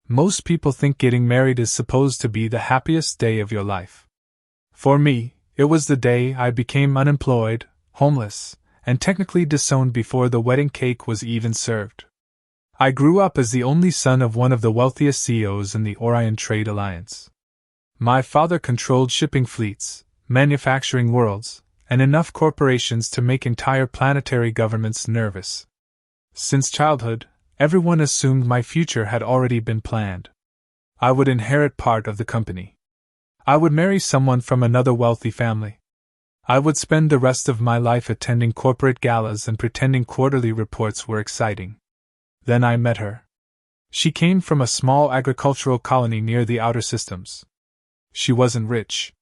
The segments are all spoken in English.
Most people think getting married is supposed to be the happiest day of your life. For me, it was the day I became unemployed, homeless, and technically disowned before the wedding cake was even served. I grew up as the only son of one of the wealthiest CEOs in the Orion Trade Alliance. My father controlled shipping fleets, manufacturing worlds, and enough corporations to make entire planetary governments nervous. Since childhood, everyone assumed my future had already been planned. I would inherit part of the company. I would marry someone from another wealthy family. I would spend the rest of my life attending corporate galas and pretending quarterly reports were exciting. Then I met her. She came from a small agricultural colony near the outer systems. She wasn't rich.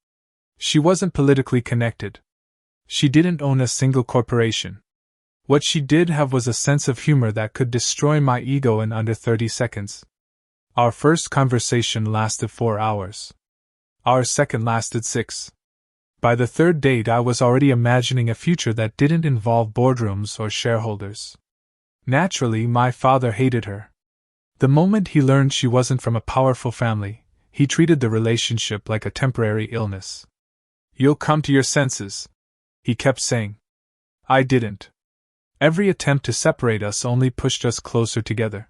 She wasn't politically connected. She didn't own a single corporation. What she did have was a sense of humor that could destroy my ego in under 30 seconds. Our first conversation lasted 4 hours. Our second lasted 6. By the third date, I was already imagining a future that didn't involve boardrooms or shareholders. Naturally, my father hated her. The moment he learned she wasn't from a powerful family, he treated the relationship like a temporary illness. "You'll come to your senses," he kept saying. I didn't. Every attempt to separate us only pushed us closer together.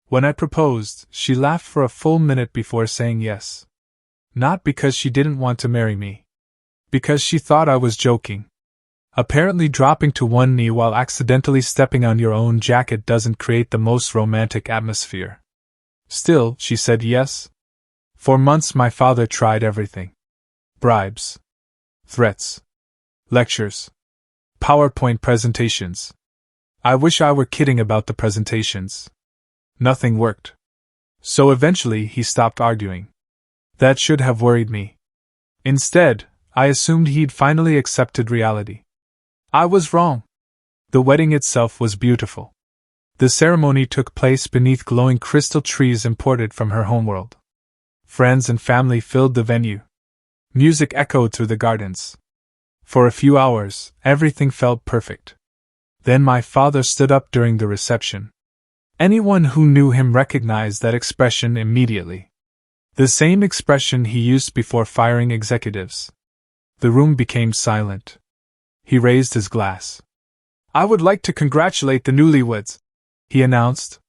When I proposed, she laughed for a full minute before saying yes. Not because she didn't want to marry me. Because she thought I was joking. Apparently, dropping to one knee while accidentally stepping on your own jacket doesn't create the most romantic atmosphere. Still, she said yes. For months my father tried everything. Bribes. Threats. Lectures. PowerPoint presentations. I wish I were kidding about the presentations. Nothing worked. So eventually he stopped arguing. That should have worried me. Instead, I assumed he'd finally accepted reality. I was wrong. The wedding itself was beautiful. The ceremony took place beneath glowing crystal trees imported from her homeworld. Friends and family filled the venue. Music echoed through the gardens. For a few hours, everything felt perfect. Then my father stood up during the reception. Anyone who knew him recognized that expression immediately. The same expression he used before firing executives. The room became silent. He raised his glass. "I would like to congratulate the newlyweds," he announced.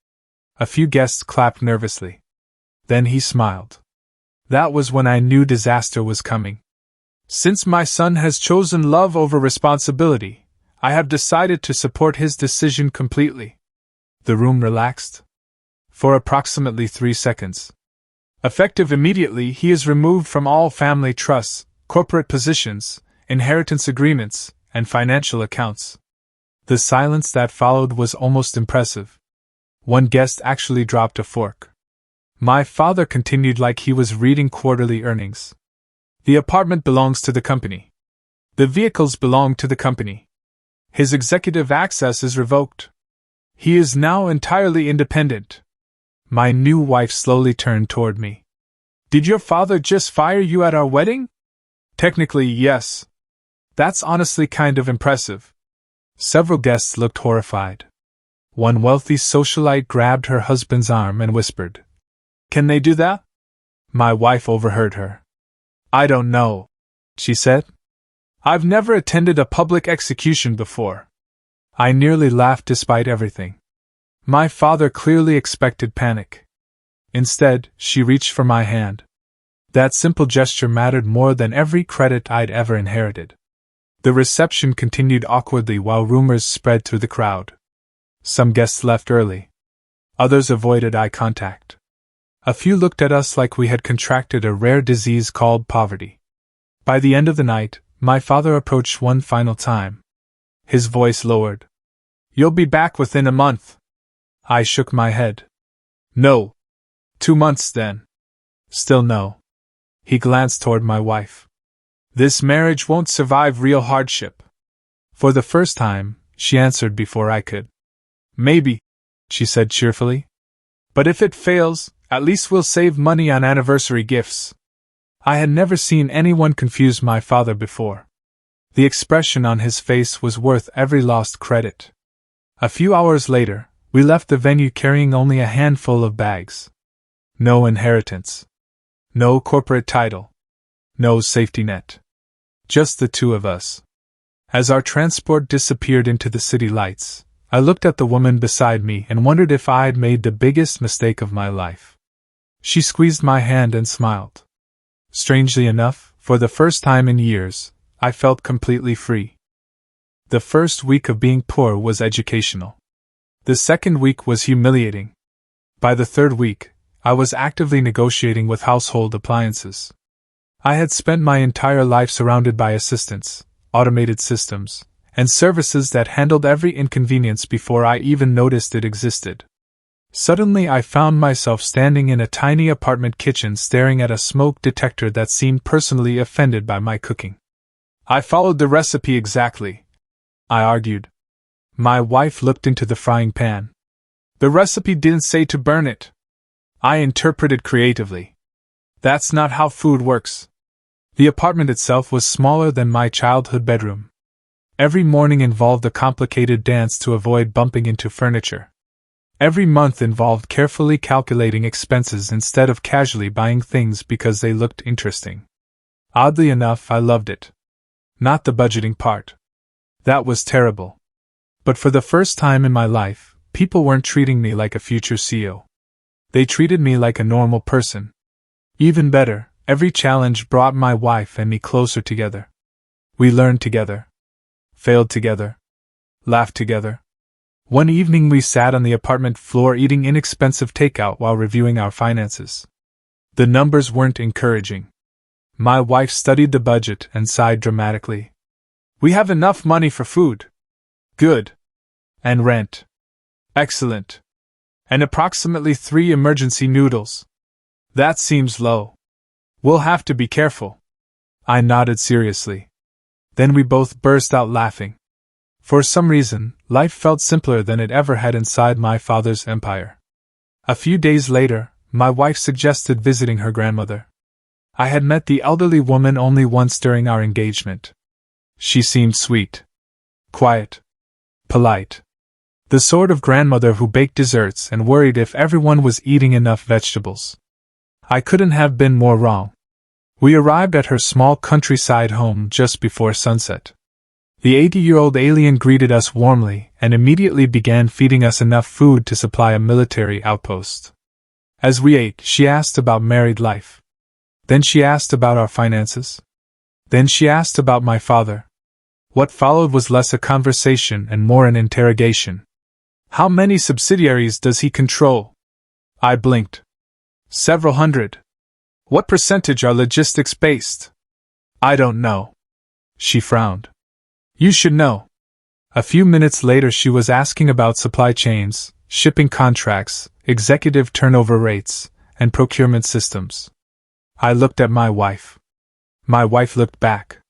A few guests clapped nervously. Then he smiled. That was when I knew disaster was coming. "Since my son has chosen love over responsibility, I have decided to support his decision completely." The room relaxed. For approximately 3 seconds. "Effective immediately, he is removed from all family trusts, corporate positions, inheritance agreements, and financial accounts." The silence that followed was almost impressive. One guest actually dropped a fork. My father continued like he was reading quarterly earnings. "The apartment belongs to the company. The vehicles belong to the company. His executive access is revoked. He is now entirely independent." My new wife slowly turned toward me. "Did your father just fire you at our wedding?" "Technically, yes. That's honestly kind of impressive." Several guests looked horrified. One wealthy socialite grabbed her husband's arm and whispered, "Can they do that?" My wife overheard her. "I don't know," she said. "I've never attended a public execution before." I nearly laughed despite everything. My father clearly expected panic. Instead, she reached for my hand. That simple gesture mattered more than every credit I'd ever inherited. The reception continued awkwardly while rumors spread through the crowd. Some guests left early. Others avoided eye contact. A few looked at us like we had contracted a rare disease called poverty. By the end of the night, my father approached one final time. His voice lowered. "You'll be back within a month." I shook my head. "No. 2 months then." Still no. He glanced toward my wife. "This marriage won't survive real hardship." For the first time, she answered before I could. "Maybe," she said cheerfully. "But if it fails, at least we'll save money on anniversary gifts." I had never seen anyone confuse my father before. The expression on his face was worth every lost credit. A few hours later, we left the venue carrying only a handful of bags. No inheritance. No corporate title. No safety net. Just the two of us. As our transport disappeared into the city lights, I looked at the woman beside me and wondered if I'd made the biggest mistake of my life. She squeezed my hand and smiled. Strangely enough, for the first time in years, I felt completely free. The first week of being poor was educational. The second week was humiliating. By the third week, I was actively negotiating with household appliances. I had spent my entire life surrounded by assistants, automated systems, and services that handled every inconvenience before I even noticed it existed. Suddenly I found myself standing in a tiny apartment kitchen staring at a smoke detector that seemed personally offended by my cooking. "I followed the recipe exactly," I argued. My wife looked into the frying pan. "The recipe didn't say to burn it." I interpreted creatively. "That's not how food works." The apartment itself was smaller than my childhood bedroom. Every morning involved a complicated dance to avoid bumping into furniture. Every month involved carefully calculating expenses instead of casually buying things because they looked interesting. Oddly enough, I loved it. Not the budgeting part. That was terrible. But for the first time in my life, people weren't treating me like a future CEO. They treated me like a normal person. Even better, every challenge brought my wife and me closer together. We learned together. Failed together. Laughed together. One evening we sat on the apartment floor eating inexpensive takeout while reviewing our finances. The numbers weren't encouraging. My wife studied the budget and sighed dramatically. "We have enough money for food." "Good." "And rent." "Excellent." "And approximately 3 emergency noodles." "That seems low." "We'll have to be careful." I nodded seriously. Then we both burst out laughing. For some reason, life felt simpler than it ever had inside my father's empire. A few days later, my wife suggested visiting her grandmother. I had met the elderly woman only once during our engagement. She seemed sweet, quiet, polite. The sort of grandmother who baked desserts and worried if everyone was eating enough vegetables. I couldn't have been more wrong. We arrived at her small countryside home just before sunset. The 80-year-old alien greeted us warmly and immediately began feeding us enough food to supply a military outpost. As we ate, she asked about married life. Then she asked about our finances. Then she asked about my father. What followed was less a conversation and more an interrogation. "How many subsidiaries does he control?" I blinked. "Several hundred." "What percentage are logistics-based?" "I don't know." She frowned. "You should know." A few minutes later she was asking about supply chains, shipping contracts, executive turnover rates, and procurement systems. I looked at my wife. My wife looked back.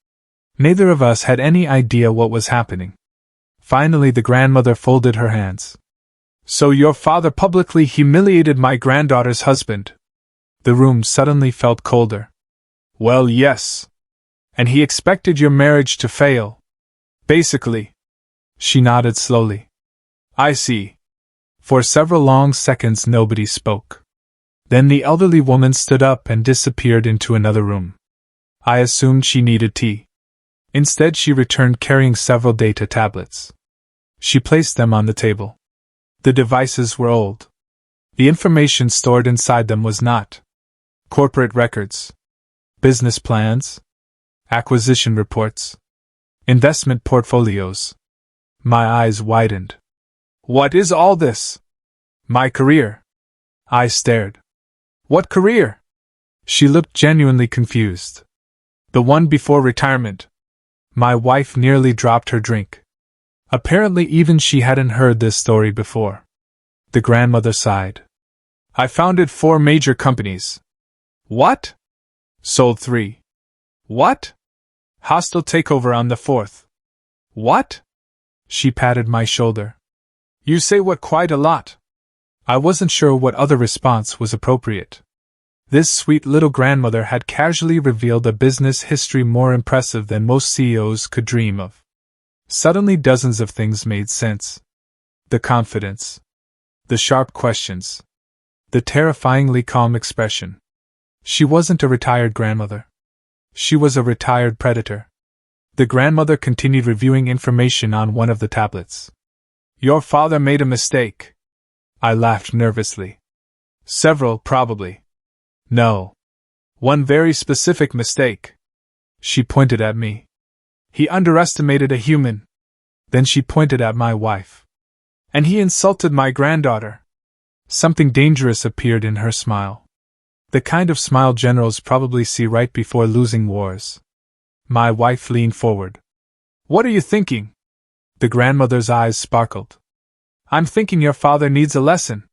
Neither of us had any idea what was happening. Finally the grandmother folded her hands. "So your father publicly humiliated my granddaughter's husband?" The room suddenly felt colder. "Well, yes. And he expected your marriage to fail. Basically." She nodded slowly. "I see." For several long seconds nobody spoke. Then the elderly woman stood up and disappeared into another room. I assumed she needed tea. Instead she returned carrying several data tablets. She placed them on the table. The devices were old. The information stored inside them was not corporate records, business plans, acquisition reports, investment portfolios. My eyes widened. "What is all this?" "My career." I stared. "What career?" She looked genuinely confused. "The one before retirement." My wife nearly dropped her drink. Apparently even she hadn't heard this story before. The grandmother sighed. "I founded 4 major companies." "What?" "Sold 3. "What?" "Hostile takeover on the 4th. "What?" She patted my shoulder. "You say what quite a lot." I wasn't sure what other response was appropriate. This sweet little grandmother had casually revealed a business history more impressive than most CEOs could dream of. Suddenly dozens of things made sense. The confidence. The sharp questions. The terrifyingly calm expression. She wasn't a retired grandmother. She was a retired predator. The grandmother continued reviewing information on one of the tablets. Your father made a mistake. I laughed nervously. Several, probably. No. One very specific mistake. She pointed at me. He underestimated a human. Then she pointed at my wife. And he insulted my granddaughter. Something dangerous appeared in her smile. The kind of smile generals probably see right before losing wars. My wife leaned forward. What are you thinking? The grandmother's eyes sparkled. I'm thinking your father needs a lesson.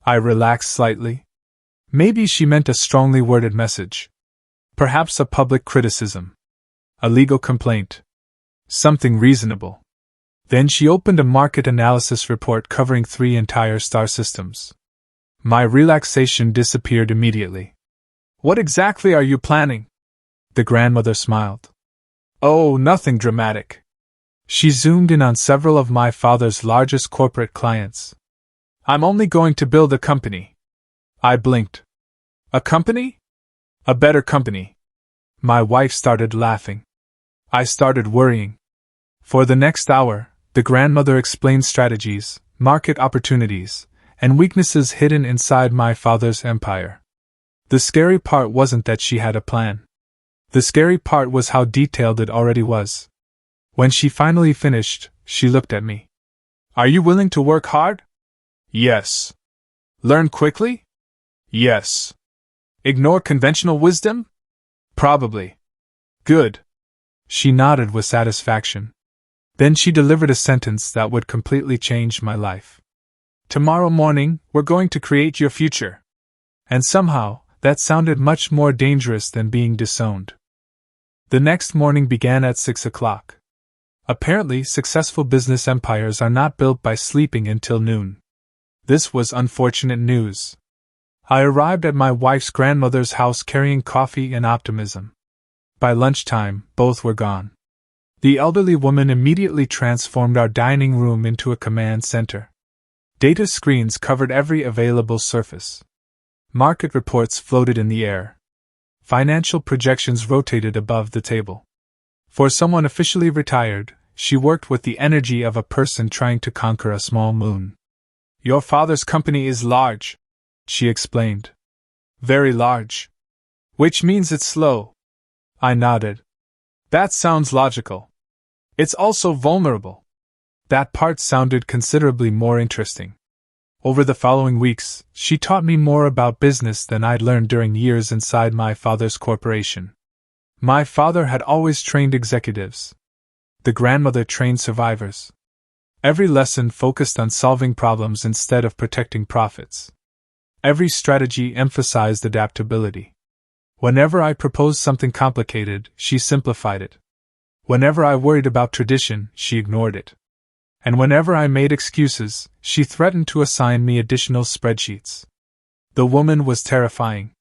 I relaxed slightly. Maybe she meant a strongly worded message. Perhaps a public criticism. A legal complaint. Something reasonable. Then she opened a market analysis report covering 3 entire star systems. My relaxation disappeared immediately. What exactly are you planning? The grandmother smiled. Oh, nothing dramatic. She zoomed in on several of my father's largest corporate clients. I'm only going to build a company. I blinked. A company? A better company. My wife started laughing. I started worrying. For the next hour, the grandmother explained strategies, market opportunities, and weaknesses hidden inside my father's empire. The scary part wasn't that she had a plan. The scary part was how detailed it already was. When she finally finished, she looked at me. Are you willing to work hard? Yes. Learn quickly? Yes. Ignore conventional wisdom? Probably. Good. She nodded with satisfaction. Then she delivered a sentence that would completely change my life. Tomorrow morning, we're going to create your future. And somehow, that sounded much more dangerous than being disowned. The next morning began at 6 o'clock. Apparently, successful business empires are not built by sleeping until noon. This was unfortunate news. I arrived at my wife's grandmother's house carrying coffee and optimism. By lunchtime, both were gone. The elderly woman immediately transformed our dining room into a command center. Data screens covered every available surface. Market reports floated in the air. Financial projections rotated above the table. For someone officially retired, she worked with the energy of a person trying to conquer a small moon. Your father's company is large, she explained. Very large. Which means it's slow. I nodded. That sounds logical. It's also vulnerable. That part sounded considerably more interesting. Over the following weeks, she taught me more about business than I'd learned during years inside my father's corporation. My father had always trained executives. The grandmother trained survivors. Every lesson focused on solving problems instead of protecting profits. Every strategy emphasized adaptability. Whenever I proposed something complicated, she simplified it. Whenever I worried about tradition, she ignored it. And whenever I made excuses, she threatened to assign me additional spreadsheets. The woman was terrifying.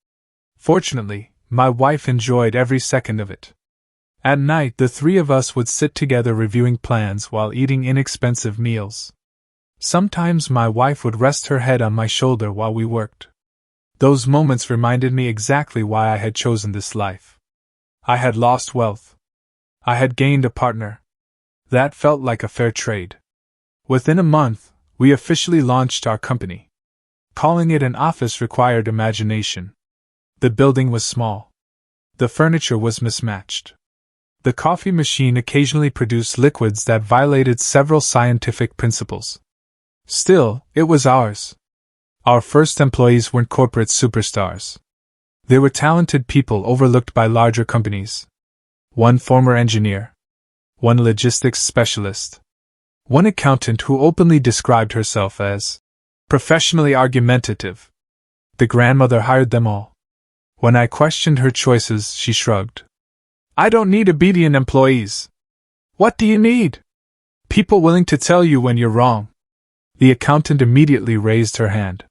Fortunately, my wife enjoyed every second of it. At night, the 3 of us would sit together reviewing plans while eating inexpensive meals. Sometimes my wife would rest her head on my shoulder while we worked. Those moments reminded me exactly why I had chosen this life. I had lost wealth. I had gained a partner. That felt like a fair trade. Within a month, we officially launched our company. Calling it an office required imagination. The building was small. The furniture was mismatched. The coffee machine occasionally produced liquids that violated several scientific principles. Still, it was ours. Our first employees weren't corporate superstars. They were talented people overlooked by larger companies. One former engineer. One logistics specialist. One accountant who openly described herself as professionally argumentative. The grandmother hired them all. When I questioned her choices, she shrugged. I don't need obedient employees. What do you need? People willing to tell you when you're wrong. The accountant immediately raised her hand.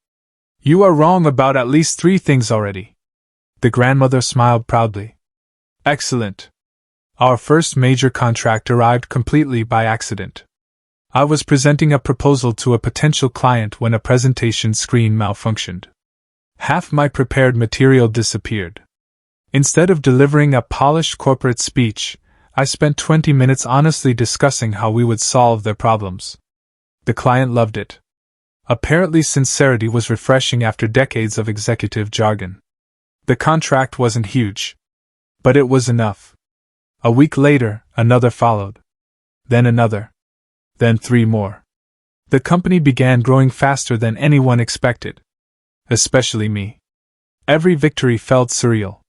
You are wrong about at least 3 things already. The grandmother smiled proudly. Excellent. Our first major contract arrived completely by accident. I was presenting a proposal to a potential client when a presentation screen malfunctioned. Half my prepared material disappeared. Instead of delivering a polished corporate speech, I spent 20 minutes honestly discussing how we would solve their problems. The client loved it. Apparently, sincerity was refreshing after decades of executive jargon. The contract wasn't huge, but it was enough. A week later, another followed. Then another. Then 3 more. The company began growing faster than anyone expected. Especially me. Every victory felt surreal.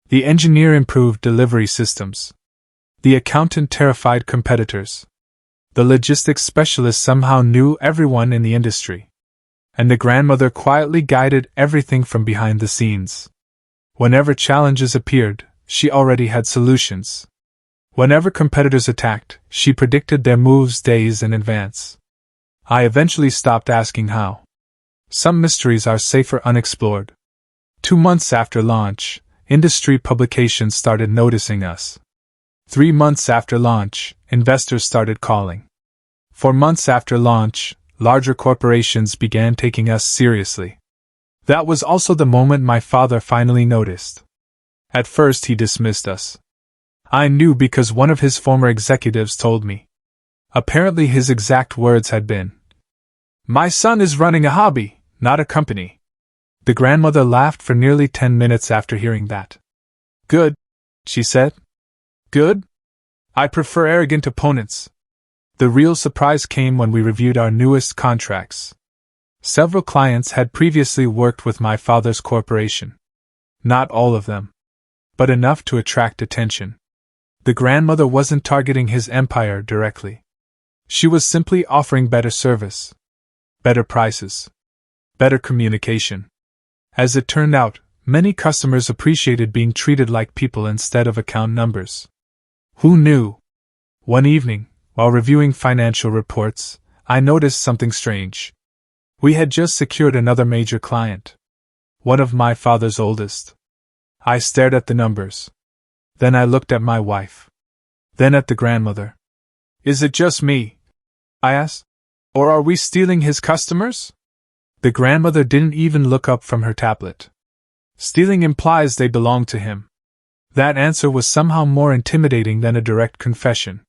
The engineer improved delivery systems. The accountant terrified competitors. The logistics specialist somehow knew everyone in the industry. And the grandmother quietly guided everything from behind the scenes. Whenever challenges appeared, she already had solutions. Whenever competitors attacked, she predicted their moves days in advance. I eventually stopped asking how. Some mysteries are safer unexplored. 2 months after launch, industry publications started noticing us. 3 months after launch, investors started calling. 4 months after launch, larger corporations began taking us seriously. That was also the moment my father finally noticed. At first he dismissed us. I knew because one of his former executives told me. Apparently his exact words had been, "My son is running a hobby, not a company." The grandmother laughed for nearly 10 minutes after hearing that. "Good," she said. "Good? I prefer arrogant opponents." The real surprise came when we reviewed our newest contracts. Several clients had previously worked with my father's corporation. Not all of them, but enough to attract attention. The grandmother wasn't targeting his empire directly. She was simply offering better service, better prices, better communication. As it turned out, many customers appreciated being treated like people instead of account numbers. Who knew? One evening, while reviewing financial reports, I noticed something strange. We had just secured another major client. One of my father's oldest. I stared at the numbers. Then I looked at my wife. Then at the grandmother. "Is it just me?" I asked. "Or are we stealing his customers?" The grandmother didn't even look up from her tablet. "Stealing implies they belong to him." That answer was somehow more intimidating than a direct confession.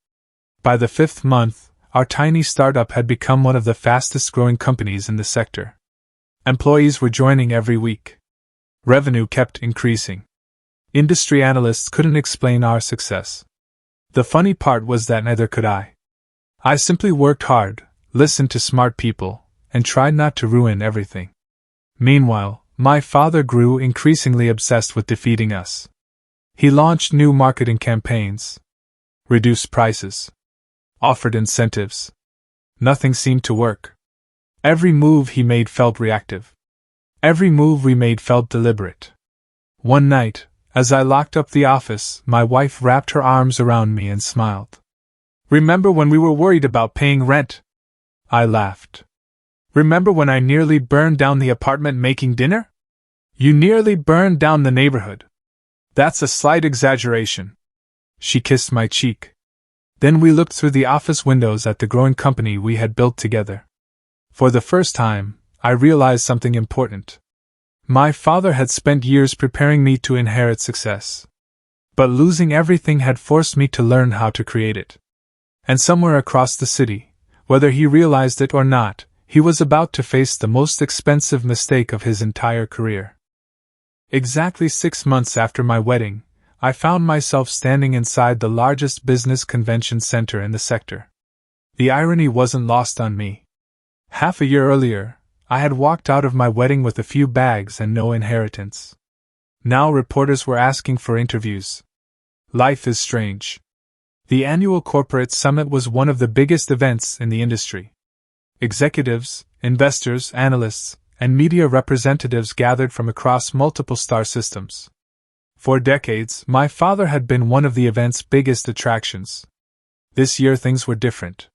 By the 5th month, our tiny startup had become one of the fastest-growing companies in the sector. Employees were joining every week. Revenue kept increasing. Industry analysts couldn't explain our success. The funny part was that neither could I. I simply worked hard, listened to smart people, and tried not to ruin everything. Meanwhile, my father grew increasingly obsessed with defeating us. He launched new marketing campaigns, reduced prices, offered incentives. Nothing seemed to work. Every move he made felt reactive. Every move we made felt deliberate. One night, as I locked up the office, my wife wrapped her arms around me and smiled. "Remember when we were worried about paying rent?" I laughed. "Remember when I nearly burned down the apartment making dinner? You nearly burned down the neighborhood." "That's a slight exaggeration." She kissed my cheek. Then we looked through the office windows at the growing company we had built together. For the first time, I realized something important. My father had spent years preparing me to inherit success. But losing everything had forced me to learn how to create it. And somewhere across the city, whether he realized it or not, he was about to face the most expensive mistake of his entire career. Exactly 6 months after my wedding, I found myself standing inside the largest business convention center in the sector. The irony wasn't lost on me. Half a year earlier, I had walked out of my wedding with a few bags and no inheritance. Now reporters were asking for interviews. Life is strange. The annual corporate summit was one of the biggest events in the industry. Executives, investors, analysts, and media representatives gathered from across multiple star systems. For decades, my father had been one of the event's biggest attractions. This year things were different.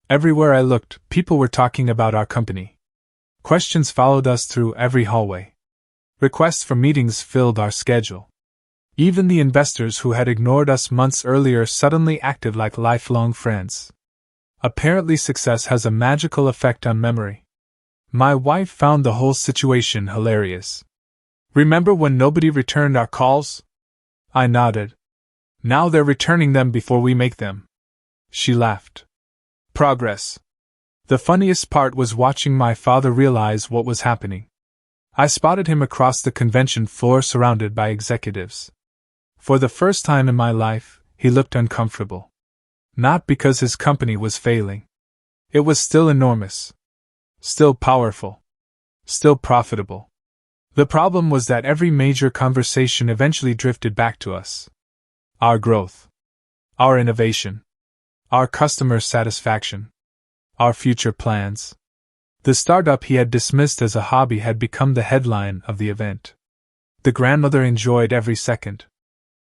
Everywhere I looked, people were talking about our company. Questions followed us through every hallway. Requests for meetings filled our schedule. Even the investors who had ignored us months earlier suddenly acted like lifelong friends. Apparently, success has a magical effect on memory. My wife found the whole situation hilarious. Remember when nobody returned our calls? I nodded. Now they're returning them before we make them. She laughed. Progress. The funniest part was watching my father realize what was happening. I spotted him across the convention floor surrounded by executives. For the first time in my life, he looked uncomfortable. Not because his company was failing. It was still enormous. Still powerful. Still profitable. The problem was that every major conversation eventually drifted back to us. Our growth. Our innovation. Our customer satisfaction. Our future plans. The startup he had dismissed as a hobby had become the headline of the event. The grandmother enjoyed every second.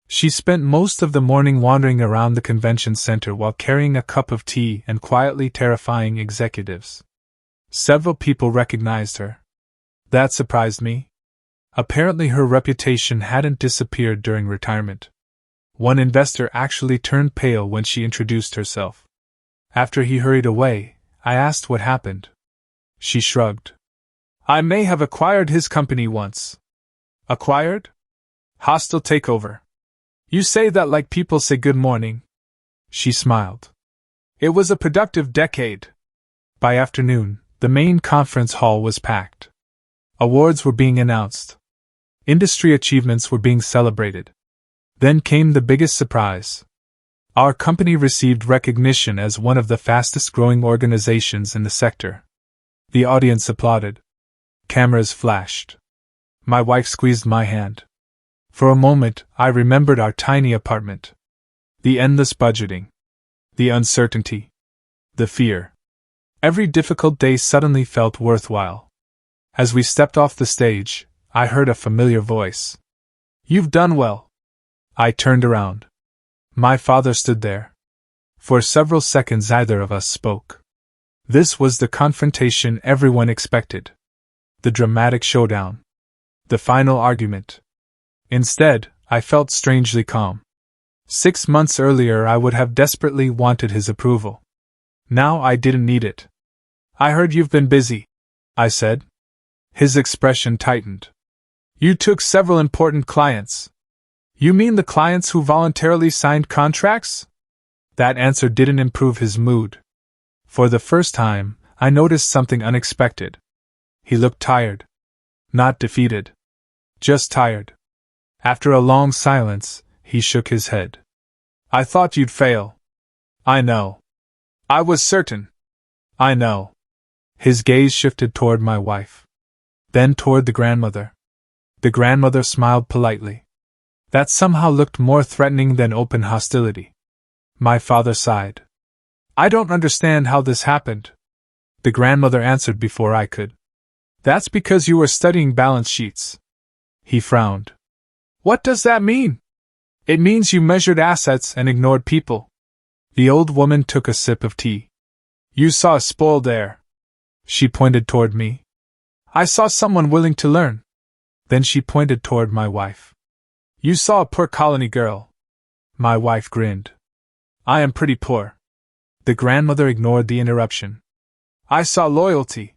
She spent most of the morning wandering around the convention center while carrying a cup of tea and quietly terrifying executives. Several people recognized her. That surprised me. Apparently her reputation hadn't disappeared during retirement. One investor actually turned pale when she introduced herself. After he hurried away, I asked what happened. She shrugged. I may have acquired his company once. Acquired? Hostile takeover. You say that like people say good morning. She smiled. It was a productive decade. By afternoon, the main conference hall was packed. Awards were being announced. Industry achievements were being celebrated. Then came the biggest surprise. Our company received recognition as one of the fastest-growing organizations in the sector. The audience applauded. Cameras flashed. My wife squeezed my hand. For a moment, I remembered our tiny apartment. The endless budgeting. The uncertainty. The fear. Every difficult day suddenly felt worthwhile. As we stepped off the stage, I heard a familiar voice. You've done well. I turned around. My father stood there. For several seconds neither of us spoke. This was the confrontation everyone expected. The dramatic showdown. The final argument. Instead, I felt strangely calm. 6 months earlier I would have desperately wanted his approval. Now I didn't need it. I heard you've been busy, I said. His expression tightened. You took several important clients. You mean the clients who voluntarily signed contracts? That answer didn't improve his mood. For the first time, I noticed something unexpected. He looked tired. Not defeated. Just tired. After a long silence, he shook his head. I thought you'd fail. I know. I was certain. I know. His gaze shifted toward my wife. Then toward the grandmother. The grandmother smiled politely. That somehow looked more threatening than open hostility. My father sighed. I don't understand how this happened. The grandmother answered before I could. That's because you were studying balance sheets. He frowned. What does that mean? It means you measured assets and ignored people. The old woman took a sip of tea. You saw a spoiled heir. She pointed toward me. I saw someone willing to learn. Then she pointed toward my wife. You saw a poor colony girl. My wife grinned. I am pretty poor. The grandmother ignored the interruption. I saw loyalty.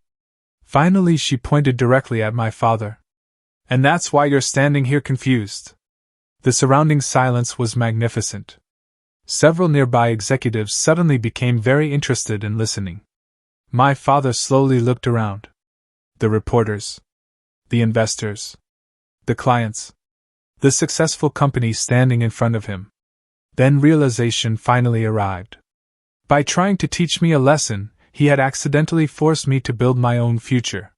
Finally she pointed directly at my father. And that's why you're standing here confused. The surrounding silence was magnificent. Several nearby executives suddenly became very interested in listening. My father slowly looked around. The reporters. The investors. The clients. The successful company standing in front of him. Then realization finally arrived. By trying to teach me a lesson, he had accidentally forced me to build my own future.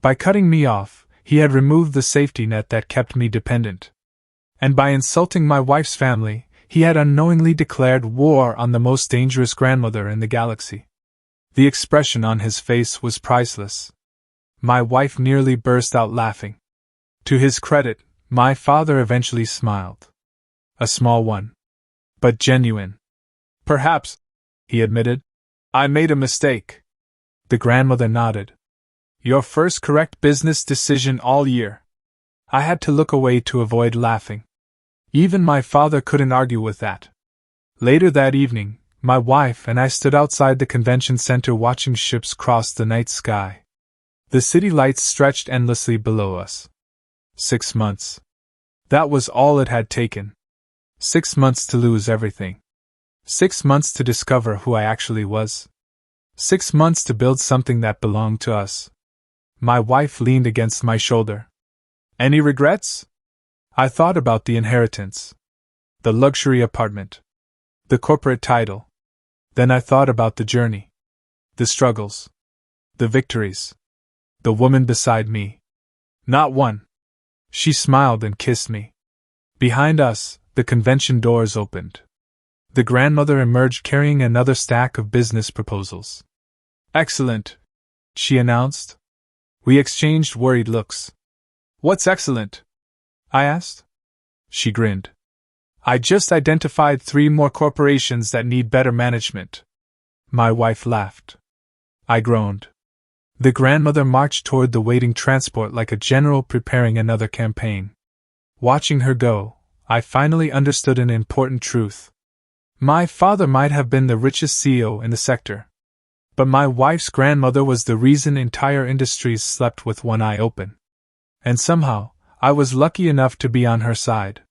By cutting me off, he had removed the safety net that kept me dependent. And by insulting my wife's family, he had unknowingly declared war on the most dangerous grandmother in the galaxy. The expression on his face was priceless. My wife nearly burst out laughing. To his credit, my father eventually smiled. A small one. But genuine. Perhaps, he admitted, I made a mistake. The grandmother nodded. Your first correct business decision all year. I had to look away to avoid laughing. Even my father couldn't argue with that. Later that evening, my wife and I stood outside the convention center watching ships cross the night sky. The city lights stretched endlessly below us. 6 months. That was all it had taken. 6 months to lose everything. 6 months to discover who I actually was. 6 months to build something that belonged to us. My wife leaned against my shoulder. Any regrets? I thought about the inheritance, the luxury apartment, the corporate title. Then I thought about the journey, the struggles, the victories, the woman beside me. Not one. She smiled and kissed me. Behind us, the convention doors opened. The grandmother emerged carrying another stack of business proposals. Excellent, she announced. We exchanged worried looks. What's excellent? I asked. She grinned. I just identified 3 more corporations that need better management. My wife laughed. I groaned. The grandmother marched toward the waiting transport like a general preparing another campaign. Watching her go, I finally understood an important truth. My father might have been the richest CEO in the sector, but my wife's grandmother was the reason entire industries slept with one eye open. And somehow, I was lucky enough to be on her side.